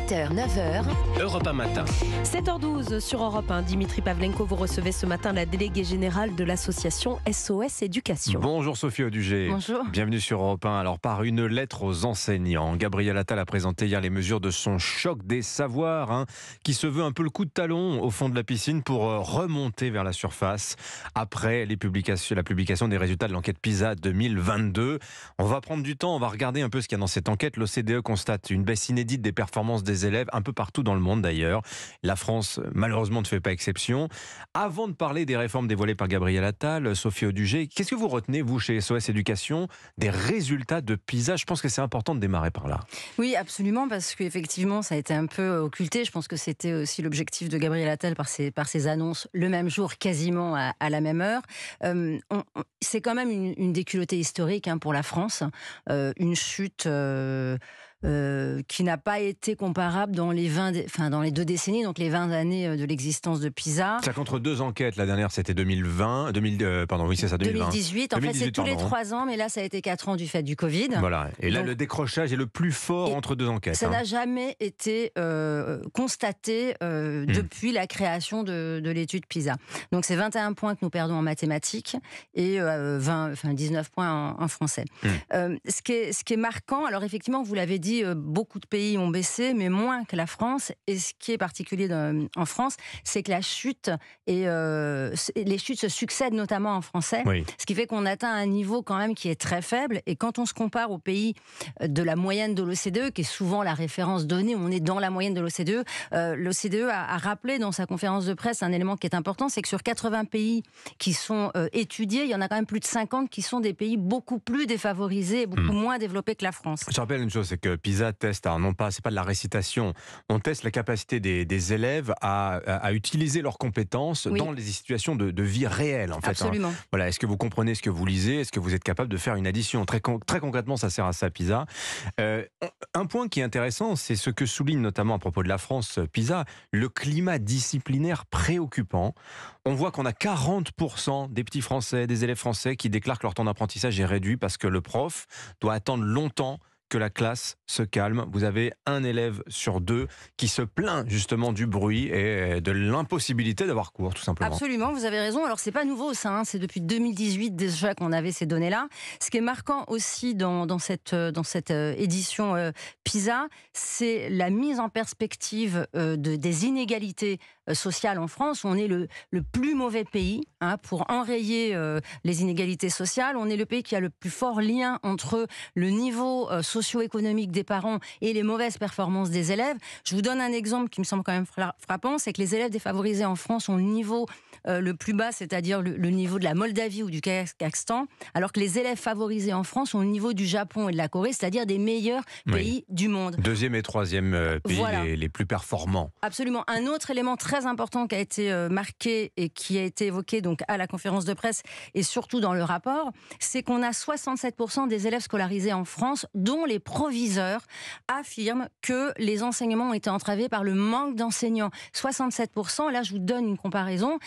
8h, 9h. Europe 1 matin. 7h12 sur Europe 1. Dimitri Pavlenko, vous recevez ce matin la déléguée générale de l'association SOS Éducation. Bonjour Sophie Audugé. Bonjour. Bienvenue sur Europe 1. Alors, par une lettre aux enseignants, Gabriel Attal a présenté hier les mesures de son choc des savoirs, qui se veut un peu le coup de talon au fond de la piscine pour remonter vers la surface après la publication des résultats de l'enquête PISA 2022. On va prendre du temps, on va regarder un peu ce qu'il y a dans cette enquête. L'OCDE constate une baisse inédite des performances des élèves, un peu partout dans le monde d'ailleurs. La France, malheureusement, ne fait pas exception. Avant de parler des réformes dévoilées par Gabriel Attal, Sophie Audugé, qu'est-ce que vous retenez, vous, chez SOS Éducation, des résultats de PISA? Je pense que c'est important de démarrer par là. Oui, absolument, parce qu'effectivement, ça a été un peu occulté. Je pense que c'était aussi l'objectif de Gabriel Attal par ses annonces le même jour, quasiment à la même heure. C'est quand même une déculottée historique pour la France. Une chute... qui n'a pas été comparable dans les 2 décennies, donc les 20 années de l'existence de PISA. C'est qu'entre deux enquêtes, la dernière c'était 2020, 2018, en fait c'est tous les 3 ans, mais là ça a été 4 ans du fait du Covid. Voilà, et là donc, le décrochage est le plus fort entre deux enquêtes. Ça n'a jamais été constaté depuis la création de l'étude PISA. Donc c'est 21 points que nous perdons en mathématiques et 19 points en français. Ce qui est marquant, alors effectivement vous l'avez dit, beaucoup de pays ont baissé, mais moins que la France. Et ce qui est particulier en France, c'est que la chute les chutes se succèdent notamment en français. Oui. Ce qui fait qu'on atteint un niveau quand même qui est très faible. Et quand on se compare aux pays de la moyenne de l'OCDE, qui est souvent la référence donnée, on est dans la moyenne de l'OCDE. L'OCDE a rappelé dans sa conférence de presse un élément qui est important, c'est que sur 80 pays qui sont étudiés, il y en a quand même plus de 50 qui sont des pays beaucoup plus défavorisés et beaucoup moins développés que la France. Je rappelle une chose, c'est que PISA teste, alors c'est pas de la récitation, on teste la capacité des élèves à utiliser leurs compétences dans les situations de vie réelle. En fait, absolument. Voilà, est-ce que vous comprenez ce que vous lisez? Est-ce que vous êtes capable de faire une addition? Très concrètement, ça sert à ça, PISA. Un point qui est intéressant, c'est ce que souligne notamment à propos de la France, PISA, le climat disciplinaire préoccupant. On voit qu'on a 40% des petits Français, des élèves français qui déclarent que leur temps d'apprentissage est réduit parce que le prof doit attendre longtemps que la classe se calme. Vous avez un élève sur 2 qui se plaint justement du bruit et de l'impossibilité d'avoir cours, tout simplement. Absolument, vous avez raison. Alors c'est pas nouveau ça, c'est depuis 2018 déjà qu'on avait ces données-là. Ce qui est marquant aussi dans cette édition PISA, c'est la mise en perspective des inégalités sociales en France. On est le plus mauvais pays pour enrayer les inégalités sociales. On est le pays qui a le plus fort lien entre le niveau socio-économique des parents et les mauvaises performances des élèves. Je vous donne un exemple qui me semble quand même frappant, c'est que les élèves défavorisés en France ont le niveau le plus bas, c'est-à-dire le niveau de la Moldavie ou du Kazakhstan, alors que les élèves favorisés en France ont le niveau du Japon et de la Corée, c'est-à-dire des meilleurs pays du monde. 2e et 3e pays voilà. les plus performants. Absolument. Un autre élément très important qui a été marqué et qui a été évoqué donc à la conférence de presse et surtout dans le rapport, c'est qu'on a 67% des élèves scolarisés en France dont les proviseurs affirment que les enseignements ont été entravés par le manque d'enseignants. 67%, là je vous donne une comparaison.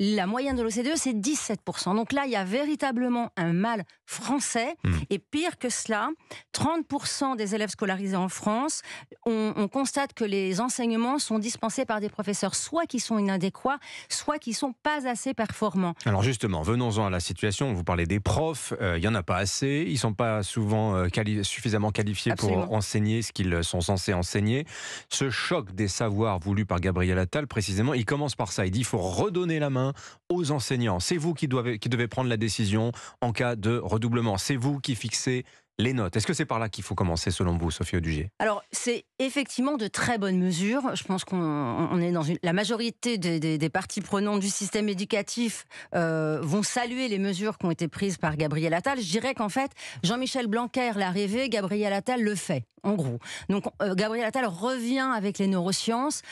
La moyenne de l'OCDE, c'est 17%. Donc là, il y a véritablement un mal français. Et pire que cela, 30% des élèves scolarisés en France, on constate que les enseignements sont dispensés par des professeurs soit qui sont inadéquats, soit qui ne sont pas assez performants. Alors justement, venons-en à la situation. Vous parlez des profs, il n'y en a pas assez. Ils ne sont pas souvent suffisamment qualifiés Absolument. pour enseigner ce qu'ils sont censés enseigner. Ce choc des savoirs voulu par Gabriel Attal, précisément, il commence par ça. Il dit qu'il faut redonner la main aux enseignants. C'est vous qui devez prendre la décision en cas de redoublement. C'est vous qui fixez les notes. Est-ce que c'est par là qu'il faut commencer, selon vous, Sophie Audugé? Alors, c'est effectivement de très bonnes mesures. Je pense qu'on est dans la majorité des parties prenantes du système éducatif vont saluer les mesures qui ont été prises par Gabriel Attal. Je dirais qu'en fait, Jean-Michel Blanquer l'a rêvé, Gabriel Attal le fait, en gros. Donc, Gabriel Attal revient avec les neurosciences.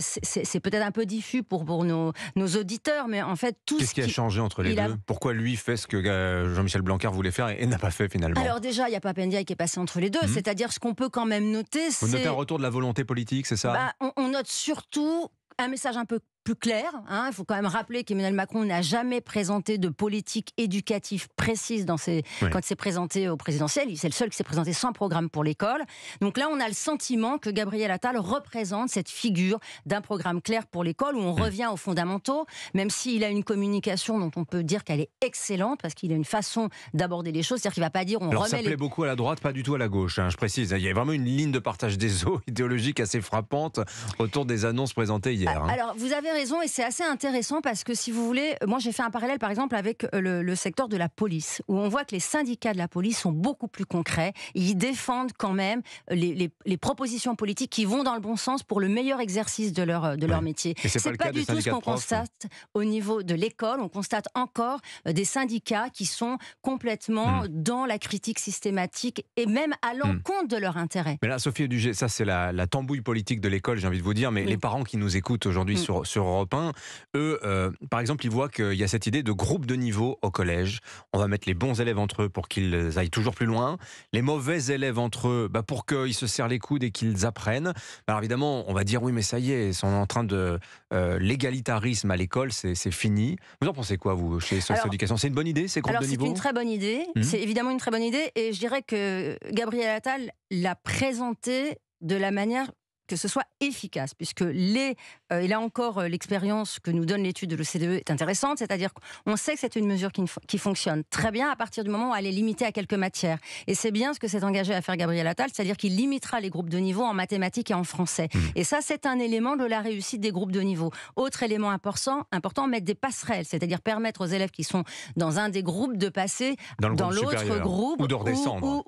C'est peut-être un peu diffus pour nos auditeurs, mais en fait, tout Qu'est-ce qui a changé entre les deux? Pourquoi lui fait ce que Jean-Michel Blanquer voulait faire et n'a pas fait finalement? Alors déjà, il y a Pap Ndiaye qui est passé entre les deux. C'est-à-dire, ce qu'on peut quand même noter, Vous notez un retour de la volonté politique, c'est ça? On note surtout un message un peu plus clair. Il faut quand même rappeler qu'Emmanuel Macron n'a jamais présenté de politique éducative précise quand il s'est présenté au présidentiel. C'est le seul qui s'est présenté sans programme pour l'école. Donc là, on a le sentiment que Gabriel Attal représente cette figure d'un programme clair pour l'école où on revient aux fondamentaux, même s'il a une communication dont on peut dire qu'elle est excellente parce qu'il a une façon d'aborder les choses. C'est-à-dire qu'il ne va pas dire Alors ça plaît beaucoup à la droite, pas du tout à la gauche. Je précise, il y a vraiment une ligne de partage des eaux idéologique assez frappante autour des annonces présentées hier. Alors vous avez raison et c'est assez intéressant parce que si vous voulez, moi j'ai fait un parallèle par exemple avec le secteur de la police où on voit que les syndicats de la police sont beaucoup plus concrets. Ils défendent quand même les propositions politiques qui vont dans le bon sens pour le meilleur exercice de leur métier. Et c'est pas du tout ce qu'on constate au niveau de l'école. On constate encore des syndicats qui sont complètement dans la critique systématique et même à l'encontre de leur intérêt. Mais là, Sophie Audugé, ça c'est la tambouille politique de l'école, j'ai envie de vous dire, mais les parents qui nous écoutent aujourd'hui sur Europe 1, eux, par exemple, ils voient qu'il y a cette idée de groupe de niveau au collège. On va mettre les bons élèves entre eux pour qu'ils aillent toujours plus loin, les mauvais élèves entre eux pour qu'ils se serrent les coudes et qu'ils apprennent. Alors évidemment, on va dire oui, mais ça y est, ils sont en train de... l'égalitarisme à l'école, c'est fini. Vous en pensez quoi, vous, chez Socio Éducation? C'est une bonne idée, ces groupes de niveau? C'est une très bonne idée, c'est évidemment une très bonne idée, et je dirais que Gabriel Attal l'a présenté de la manière que ce soit efficace, puisque et là encore, l'expérience que nous donne l'étude de l'OCDE est intéressante, c'est-à-dire qu'on sait que c'est une mesure qui fonctionne très bien à partir du moment où elle est limitée à quelques matières. Et c'est bien ce que s'est engagé à faire Gabriel Attal, c'est-à-dire qu'il limitera les groupes de niveau en mathématiques et en français. Et ça, c'est un élément de la réussite des groupes de niveau. Autre élément important, mettre des passerelles, c'est-à-dire permettre aux élèves qui sont dans un des groupes de passer dans l'autre groupe ou de redescendre.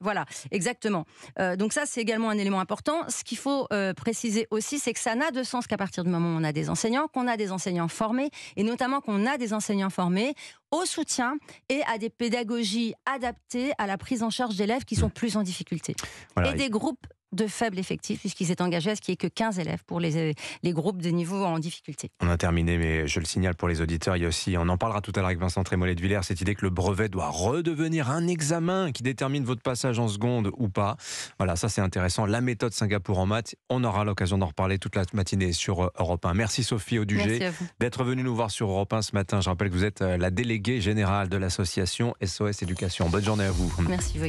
Voilà, exactement. Donc ça, c'est également un élément important. Ce qu'il faut préciser aussi, c'est que ça n'a de sens qu'à partir du moment où on a des enseignants, qu'on a des enseignants formés, et notamment qu'on a des enseignants formés au soutien et à des pédagogies adaptées à la prise en charge d'élèves qui sont plus en difficulté. Voilà. Et des groupes de faible effectif, puisqu'il s'est engagé à ce qu'il n'y ait que 15 élèves pour les groupes de niveau en difficulté. On a terminé, mais je le signale pour les auditeurs, il y a aussi, on en parlera tout à l'heure avec Vincent Trémollet de Villers, cette idée que le brevet doit redevenir un examen qui détermine votre passage en seconde ou pas. Voilà, ça c'est intéressant. La méthode Singapour en maths, on aura l'occasion d'en reparler toute la matinée sur Europe 1. Merci Sophie Audugé d'être venue nous voir sur Europe 1 ce matin. Je rappelle que vous êtes la déléguée générale de l'association SOS Éducation. Bonne journée à vous. Merci.